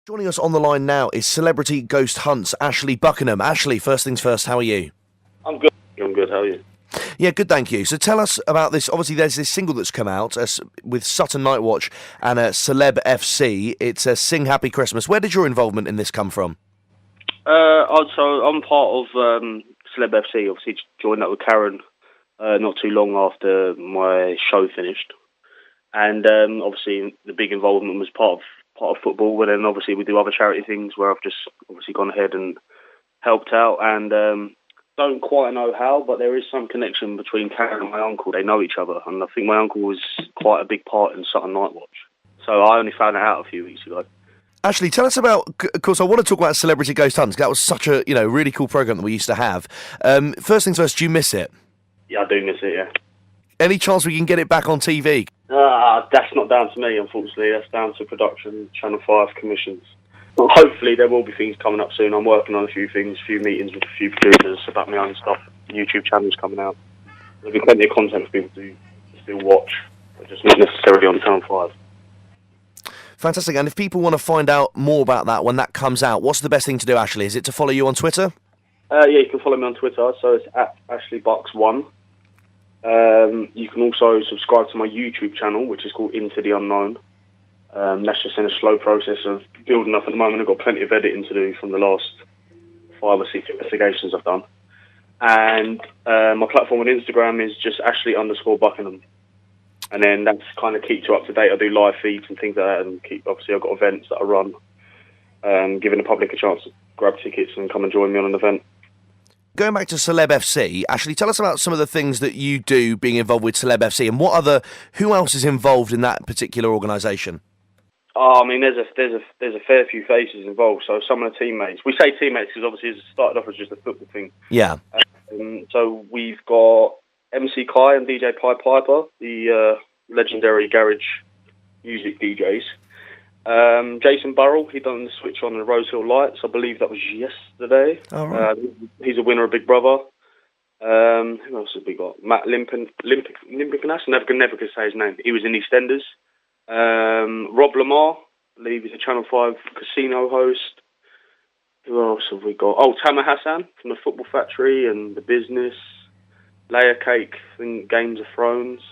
Joining us on the line now is celebrity ghost hunts Ashley Buckenham. Ashley, first things first, how are you? I'm good. I'm good. How are you? Yeah, good, thank you. So tell us about this. Obviously, there's this single that's come out with Sutton Nightwatch and Celeb FC. It's Sing Happy Christmas. Where did your involvement in this come from? So I'm part of Celeb FC. Obviously, joined up with Karen not too long after my show finished, and obviously the big involvement was part of football. But then obviously we do other charity things where I've just obviously gone ahead and helped out, and don't quite know how, but there is some connection between Karen and my uncle. They know each other, and I think my uncle was quite a big part in Sutton Nightwatch. So I only found that out a few weeks ago. Ashley, tell us about, of course, I want to talk about Celebrity Ghost Hunts. That was such a really cool program that we used to have. First things first, do you miss it? Yeah, I do miss it, yeah. Any chance we can get it back on TV? That's not down to me, unfortunately. That's down to production, Channel 5 commissions. Well, hopefully there will be things coming up soon. I'm working on a few things, a few meetings with a few producers about my own stuff. YouTube channels coming out. There'll be plenty of content for people to still watch, but just not necessarily on Channel 5. Fantastic. And if people want to find out more about that when that comes out, what's the best thing to do, Ashley? Is it to follow you on Twitter? Yeah, you can follow me on Twitter, so it's at AshleyBucks1. You can also subscribe to my YouTube channel, which is called Into the Unknown. That's just in a slow process of building up at the moment. I've got plenty of editing to do from the last 5 or 6 investigations I've done. And my platform on Instagram is just Ashley_Buckingham. And then that's kind of keeps you up to date. I do live feeds and things like that, and obviously I've got events that I run, giving the public a chance to grab tickets and come and join me on an event. Going back to Celeb FC, Ashley, tell us about some of the things that you do being involved with Celeb FC, and who else is involved in that particular organisation? Oh, I mean, there's a fair few faces involved. So some of the teammates, we say teammates because obviously it started off as just a football thing. Yeah. So we've got MC Kai and DJ Pied Piper, the legendary garage music DJs. Jason Burrell, he done the switch on the Rose Hill Lights. I believe that was yesterday. Oh, right. He's a winner of Big Brother. Who else have we got? Matt Limpicanas. Never could say his name. He was in EastEnders. Rob Lamar, I believe he's a Channel 5 casino host. Who else have we got? Oh, Tamer Hassan from the Football Factory and The Business. Layer Cake from Games of Thrones.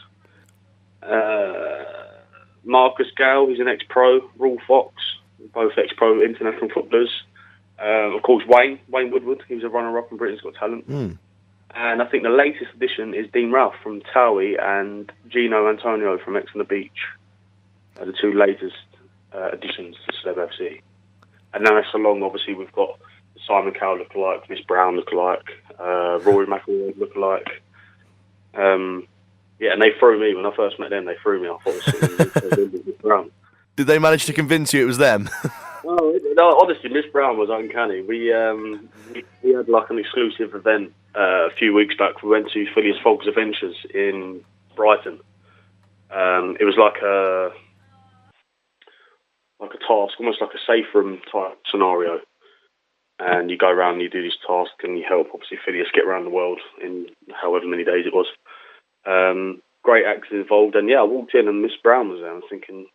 Marcus Gale, he's an ex-pro. Raw Fox, both ex-pro international footballers. Of course, Wayne Woodward, he was a runner-up in Britain's Got Talent. Mm. And I think the latest addition is Dean Ralph from Towie and Gino Antonio from X on the Beach. The two latest additions to Celeb FC. And now it's along, obviously, we've got Simon Cowell lookalike, Miss Brown lookalike, Rory McIlroy lookalike. Yeah, and they threw me. When I first met them, they threw me. I thought it was Miss Brown. Did they manage to convince you it was them? No, honestly, Miss Brown was uncanny. We had like an exclusive event a few weeks back. We went to Phileas Fogg's Adventures in Brighton. It was like a task, almost like a safe room type scenario. And you go around and you do these tasks and you help, obviously, Phileas get around the world in however many days it was. Great actors involved. And yeah, I walked in and Miss Brown was there. I was thinking,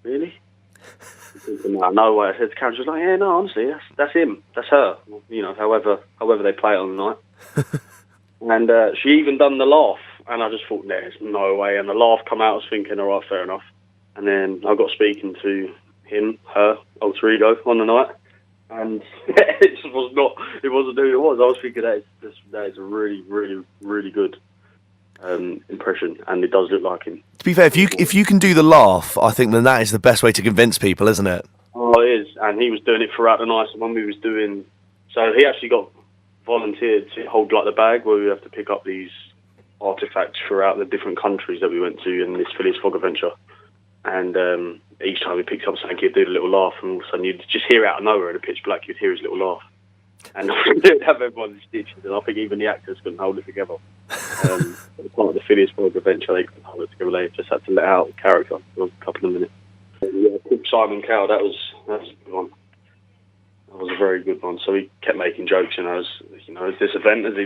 really? No way. I said to Karen, she was like, yeah, no, honestly, that's him. That's her. You know, however they play it on the night. And she even done the laugh. And I just thought, there's no way. And the laugh come out, I was thinking, all right, fair enough. And then I got speaking to her, alter ego, on the night. And it just it wasn't who it was. I was thinking that is a really, really, really good impression. And it does look like him. To be fair, if you can do the laugh, I think then that is the best way to convince people, isn't it? Oh, it is. And he was doing it throughout the night. So when we was doing... So he actually got volunteered to hold like the bag where we have to pick up these artifacts throughout the different countries that we went to in this Phileas Fogg adventure. And each time he picked up something, he'd do the little laugh, and all of a sudden you'd just hear it out of nowhere in the pitch black, you'd hear his little laugh. And they'd have everyone in stitches, and I think even the actors couldn't hold it together. It's part of the Phileas Fogg adventure, they couldn't hold it together, they just had to let out the character for a couple of minutes. Yeah, Simon Cowell, that was a good one. That was a very good one. So he kept making jokes, is this event, has he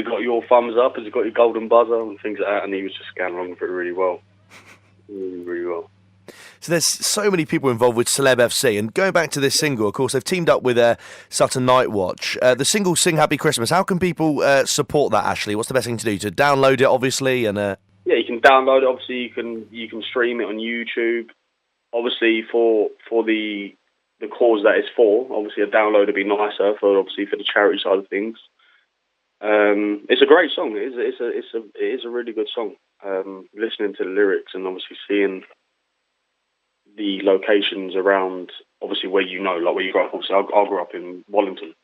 got your thumbs up, has he got your golden buzzer, and things like that, and he was just going along with it really well. Really, really well. So there's so many people involved with Celeb FC, and going back to this single, of course, they've teamed up with Sutton Night Watch. The single "Sing Happy Christmas." How can people support that? Ashley, what's the best thing to do? To download it, obviously, and Yeah, you can download it. Obviously, you can stream it on YouTube. Obviously, for the cause that it's for, obviously a download would be nicer for the charity side of things. It's a great song. It is a really good song. Listening to the lyrics and obviously seeing the locations around, obviously where like where you grew up. Obviously, I grew up in Wallington,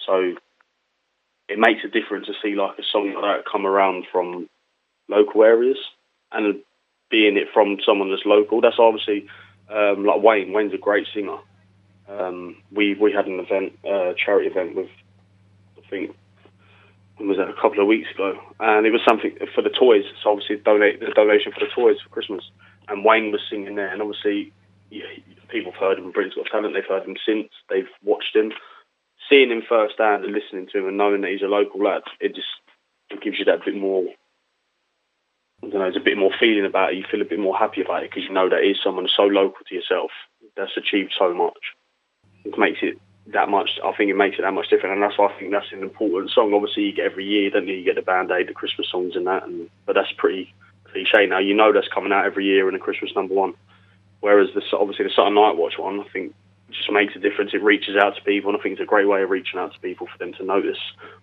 so it makes a difference to see like a song like that come around from local areas and being it from someone that's local. That's obviously like Wayne. Wayne's a great singer. We had an event, charity event with, I think, when was that, a couple of weeks ago, and it was something for the toys. So obviously the donation for the toys for Christmas, and Wayne was singing there, and obviously people have heard him in Britain's Got Talent. They've heard him since. They've watched him, seeing him firsthand and listening to him and knowing that he's a local lad. It gives you that bit more. I don't know, there's a bit more feeling about it. You feel a bit more happy about it because you know that it is someone so local to yourself that's achieved so much. It makes it that much. I think it makes it that much different, and that's why I think that's an important song. Obviously, you get every year, don't you? You get the Band-Aid, the Christmas songs, and that. But that's pretty cliche now. You know that's coming out every year in a Christmas #1. Whereas obviously the Sutton Night Watch one, I think, just makes a difference. It reaches out to people, and I think it's a great way of reaching out to people for them to notice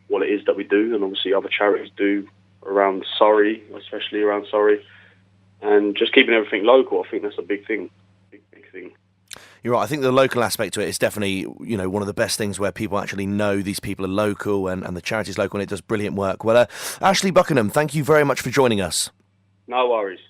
what it is that we do, and obviously other charities do around Surrey, especially around Surrey, and just keeping everything local. I think that's a big thing. Big thing. You're right. I think the local aspect to it is definitely, one of the best things where people actually know these people are local and the charity's local, and it does brilliant work. Well, Ashley Buckenham, thank you very much for joining us. No worries.